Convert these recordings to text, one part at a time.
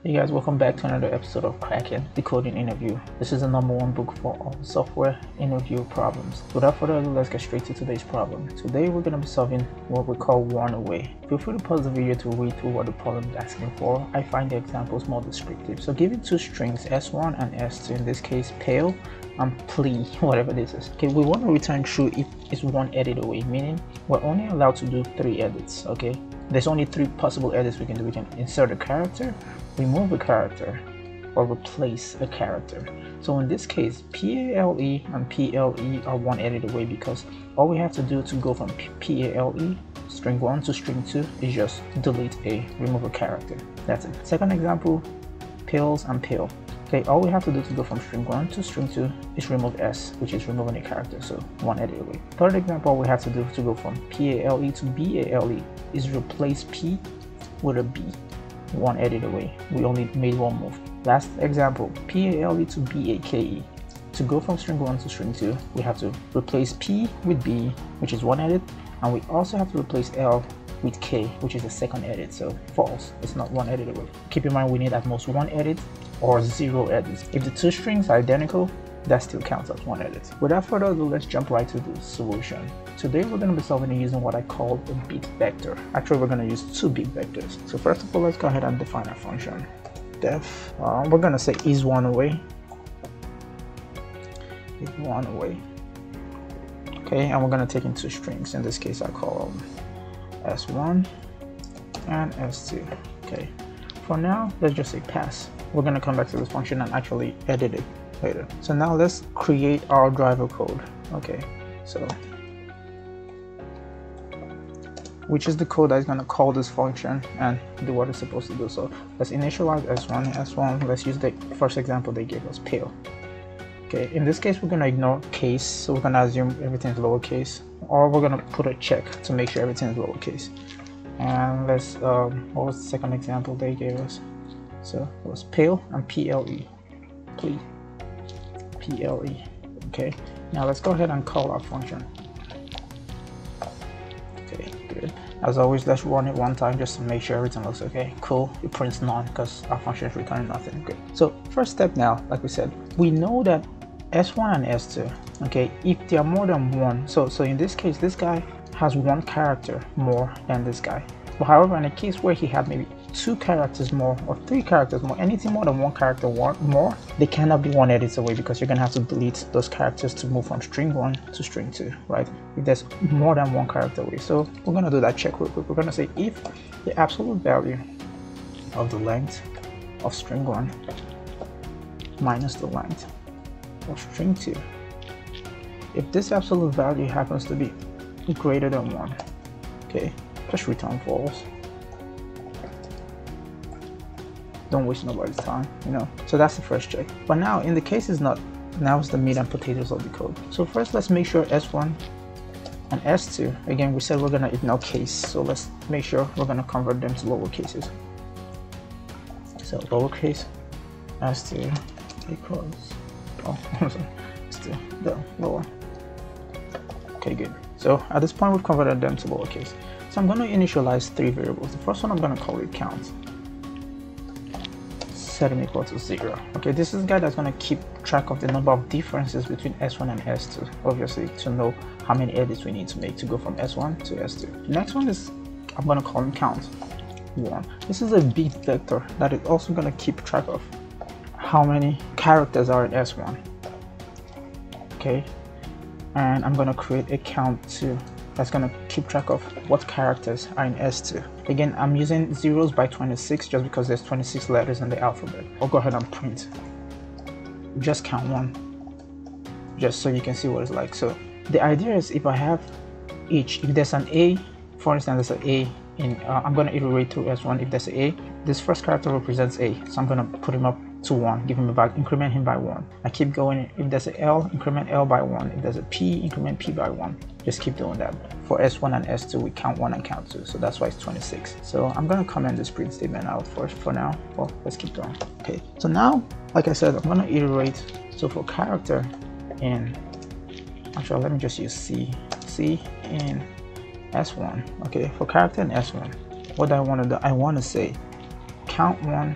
Hey guys, welcome back to another episode of Cracking the Coding Interview. This is the #1 book for all software interview problems. Without further ado, let's get straight to today's problem. Today we're going to be solving what we call runaway. Feel free to pause the video to read through what the problem is asking for. I find the examples more descriptive. So given two strings, S1 and S2, in this case pale and plea, whatever this is. Okay, we want to return true if it's one edit away, meaning we're only allowed to do 3 edits. Okay, there's only 3 possible edits we can do. We can insert a character, remove a character, or replace a character. So in this case, PALE and PLE are one edit away because all we have to do to go from PALE string 1 to string 2 is just delete a, remove a character. That's it. Second example, pills and pill. Okay, all we have to do to go from string 1 to string 2 is remove S, which is removing a character, so one edit away. Third example, all we have to do to go from PALE to BALE is replace P with a B. One edit away. We only made one move. Last example, PALE to BAKE. To go from string 1 to string 2, we have to replace P with B, which is one edit, and we also have to replace L with K, which is the second edit, so false. It's not one edit away. Keep in mind we need at most 1 edit or 0 edits. If the 2 strings are identical, that still counts as 1 edit. Without further ado, let's jump right to the solution. Today we're going to be solving it using what I call a bit vector. Actually, we're going to use 2 bit vectors. So first of all, let's go ahead and define our function. Def, we're going to say is one away. Is one away. Okay, and we're going to take in 2 strings. In this case, I call them S1 and S2. Okay, for now, let's just say pass. We're going to come back to this function and actually edit it later. So now let's create our driver code. Okay, so which is the code that is going to call this function and do what it's supposed to do. So let's initialize S1. Let's use the first example they gave us, pale. Okay, in this case we're going to ignore case, so we're going to assume everything's lowercase, or we're going to put a check to make sure everything is lowercase. And let's what was the second example they gave us? So it was pale and PLE. Plea. PLE. Okay, now let's go ahead and call our function. Okay, good. As always, let's run it one time just to make sure everything looks okay. Cool. It prints none because our function is returning nothing. Good. So first step now, like we said, we know that S1 and S2, okay, if they are more than 1, so in this case this guy has 1 character more than this guy. But however, in a case where he had maybe 2 characters more or 3 characters more, anything more than 1 character more, they cannot be 1 edit away because you're gonna have to delete those characters to move from string 1 to string 2, right? If there's more than 1 character away. So we're gonna do that check real quick. We're gonna say if the absolute value of the length of string 1 minus the length of string 2, if this absolute value happens to be greater than 1, okay, just return false. Don't waste nobody's time, you know. So that's the first check. But now in the case is not, now it's the meat and potatoes of the code. So first let's make sure S1 and S2, again we said we're gonna ignore case, so let's make sure we're gonna convert them to lower cases. So lowercase S2 equals, oh S2, the lower. Okay, good. So at this point we've converted them to lowercase. So I'm going to initialize 3 variables. The first one I'm going to call it count. Set them equal to 0. Okay, this is the guy that's going to keep track of the number of differences between S1 and S2, obviously, to know how many edits we need to make to go from S1 to S2. The next one is, I'm going to call him count 1. This is a bit vector that is also going to keep track of how many characters are in S1. Okay, and I'm going to create a count 2 that's going to keep track of what characters are in S2. Again, I'm using zeros by 26 just because there's 26 letters in the alphabet. I'll go ahead and print just count 1 just so you can see what it's like. So the idea is if I have each, if there's an A, for instance there's an A in I'm going to iterate through S1. If there's an A, this first character represents A, so I'm going to put him up to 1, give him a value, increment him by 1. I keep going. If there's an L, increment L by 1. If there's a P, increment P by 1. Just keep doing that. For S1 and S2, we count 1 and count 2, so that's why it's 26. So I'm going to comment this print statement out for now. Well, let's keep going. Okay, so now, like I said, I'm going to iterate. So for character in, actually, let me just use C in S1. Okay, for character in S1, what do I want to do? I want to say count 1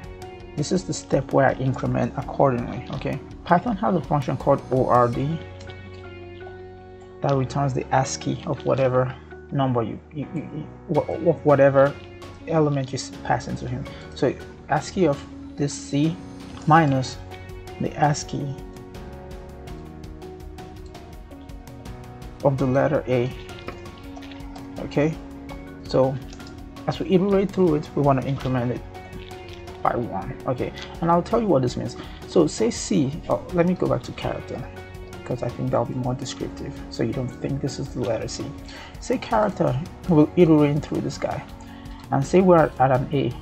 This is the step where I increment accordingly. Okay, Python has a function called ORD that returns the ASCII of whatever number of whatever element you pass into him. So ASCII of this C minus the ASCII of the letter A. Okay, so as we iterate through it, we want to increment it by 1. Okay, and I'll tell you what this means. So say C, let me go back to character because I think that'll be more descriptive so you don't think this is the letter C. Say character will iterate through this guy, and say we're at an A.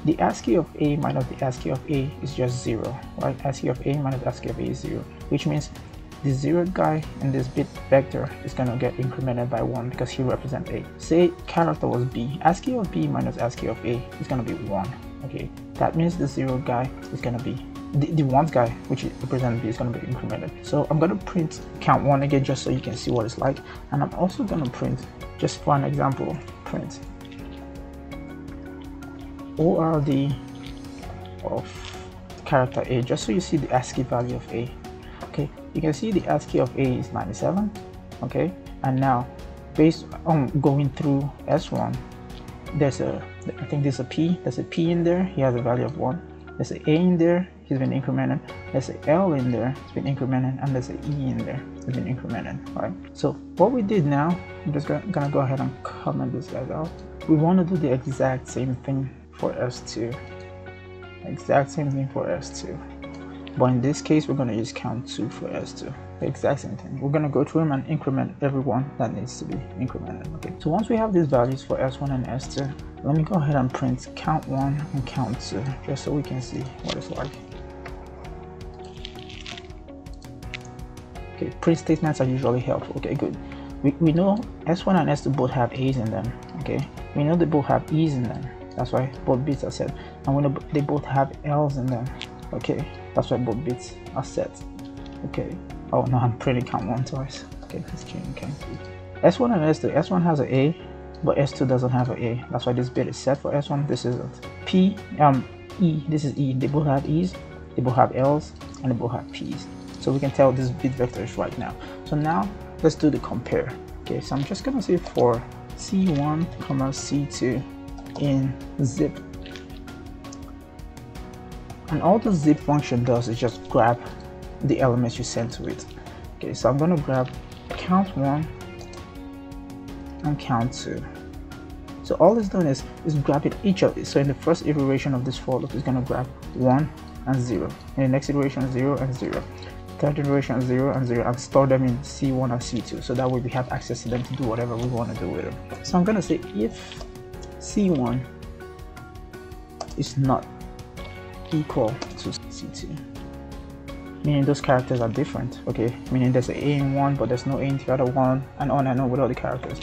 The ASCII of A minus the ASCII of A is just 0, right? ASCII of A minus ASCII of A is 0, which means the 0th guy in this bit vector is going to get incremented by 1 because he represents A. Say character was B. ASCII of B minus ASCII of A is going to be 1. Okay, that means the 0th guy is going to be the 1th guy, which represents B, is going to be incremented. So I'm going to print count 1 again just so you can see what it's like, and I'm also going to print, just for an example, print ORD of character A, just so you see the ASCII value of A. Okay, you can see the ASCII of A is 97. Okay, and now based on going through S1, there's a, I think there's a P, there's a P in there, he has a value of 1. There's an A in there, he's been incremented. There's an L in there, it's been incremented, and there's an E in there, it's been incremented, right? So what we did now, I'm just gonna go ahead and comment this guys out. We want to do the exact same thing for S2. Exact same thing for S2. But in this case, we're going to use count 2 for S2. The exact same thing. We're going to go through them and increment everyone that needs to be incremented. Okay, so once we have these values for S1 and S2, let me go ahead and print count 1 and count 2, just so we can see what it's like. Okay, print statements are usually helpful. Okay, good. We know S1 and S2 both have A's in them. Okay, we know they both have E's in them. That's why both bits are set. And we know they both have L's in them. Okay, that's why both bits are set. Okay. Oh no, I'm printing count 1 twice. Okay, let's change count 2. S1 and S2. S1 has an A, but S2 doesn't have an A. That's why this bit is set for S1. This isn't. P, E. This is E. They both have E's. They both have L's, and they both have P's. So we can tell this bit vector is right now. So now let's do the compare. Okay, so I'm just gonna say for C1, C2 in zip. And all the zip function does is just grab the elements you send to it. Okay, so I'm going to grab count 1 and count 2. So all it's doing is grabbing each of these. So in the first iteration of this for loop, it's going to grab 1 and 0. In the next iteration, 0 and 0. Third iteration, 0 and 0, and store them in C1 and C2. So that way we have access to them to do whatever we want to do with them. So I'm going to say if C1 is not equal to C2, meaning those characters are different. Okay, meaning there's an A in one but there's no A in the other one, and on with all the characters.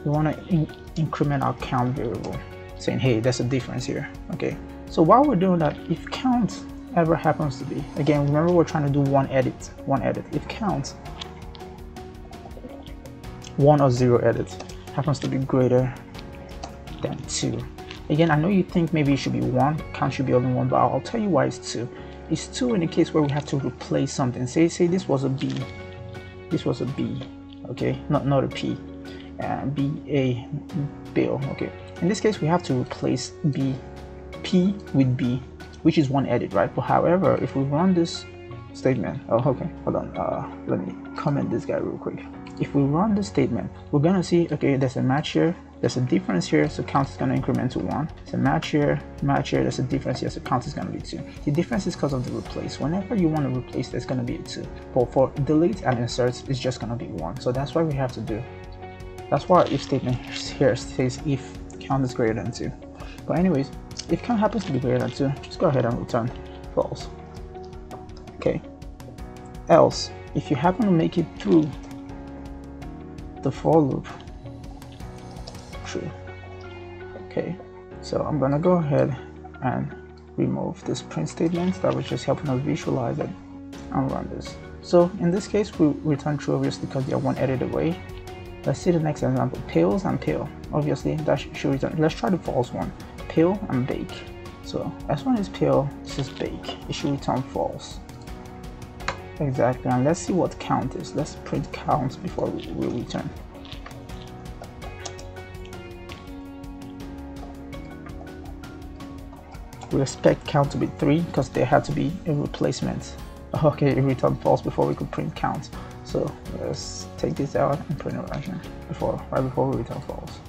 We want to increment our count variable, saying hey, there's a difference here. Okay, so while we're doing that, if count ever happens to be, again remember we're trying to do one edit. If count 1 or 0 edit happens to be greater than 2, again, I know you think maybe it should be 1, count should be only 1, but I'll tell you why it's 2. It's 2 in the case where we have to replace something. Say this was a B, this was a B, okay, not a P, B, A, bale, okay. In this case, we have to replace P with B, which is one edit, right? But however, if we run this statement, oh, okay, hold on, let me comment this guy real quick. If we run this statement, we're gonna see, okay, there's a match here, there's a difference here, so count is gonna increment to 1. It's a match here, there's a difference here, so count is gonna be 2. The difference is because of the replace. Whenever you want to replace, there's gonna be a 2. But for delete and inserts, it's just gonna be 1. So that's what we have to do. That's why our if statement here says if count is greater than 2. But anyways, if count happens to be greater than 2, just go ahead and return false. Okay. Else, if you happen to make it through the for loop, true. Okay, so I'm gonna go ahead and remove this print statement that was just helping us visualize it and run this. So in this case, we return true obviously because they are one edit away. Let's see the next example. Pails and pale. Obviously that should return. Let's try the false one. Pale and bake. So S1 is pale, this is bake. It should return false. Exactly, and let's see what count is. Let's print count before we return. We expect count to be 3 because there had to be a replacement. Okay, it returned false before we could print count. So let's take this out and print it right here right before we return false.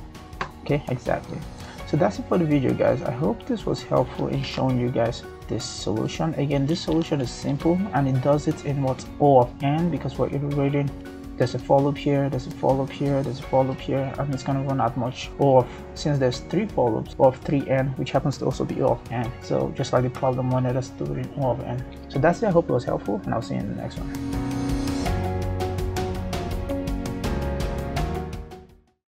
Okay, exactly. So that's it for the video, guys. I hope this was helpful in showing you guys this solution. Again, this solution is simple and it does it in what O of n, because we're iterating. There's a for loop here, there's a for loop here, there's a for loop here, and it's gonna run at much O of, since there's 3 for loops, O of 3n, which happens to also be O of n. So just like the problem one, let us do it in O of n. So that's it. I hope it was helpful, and I'll see you in the next one.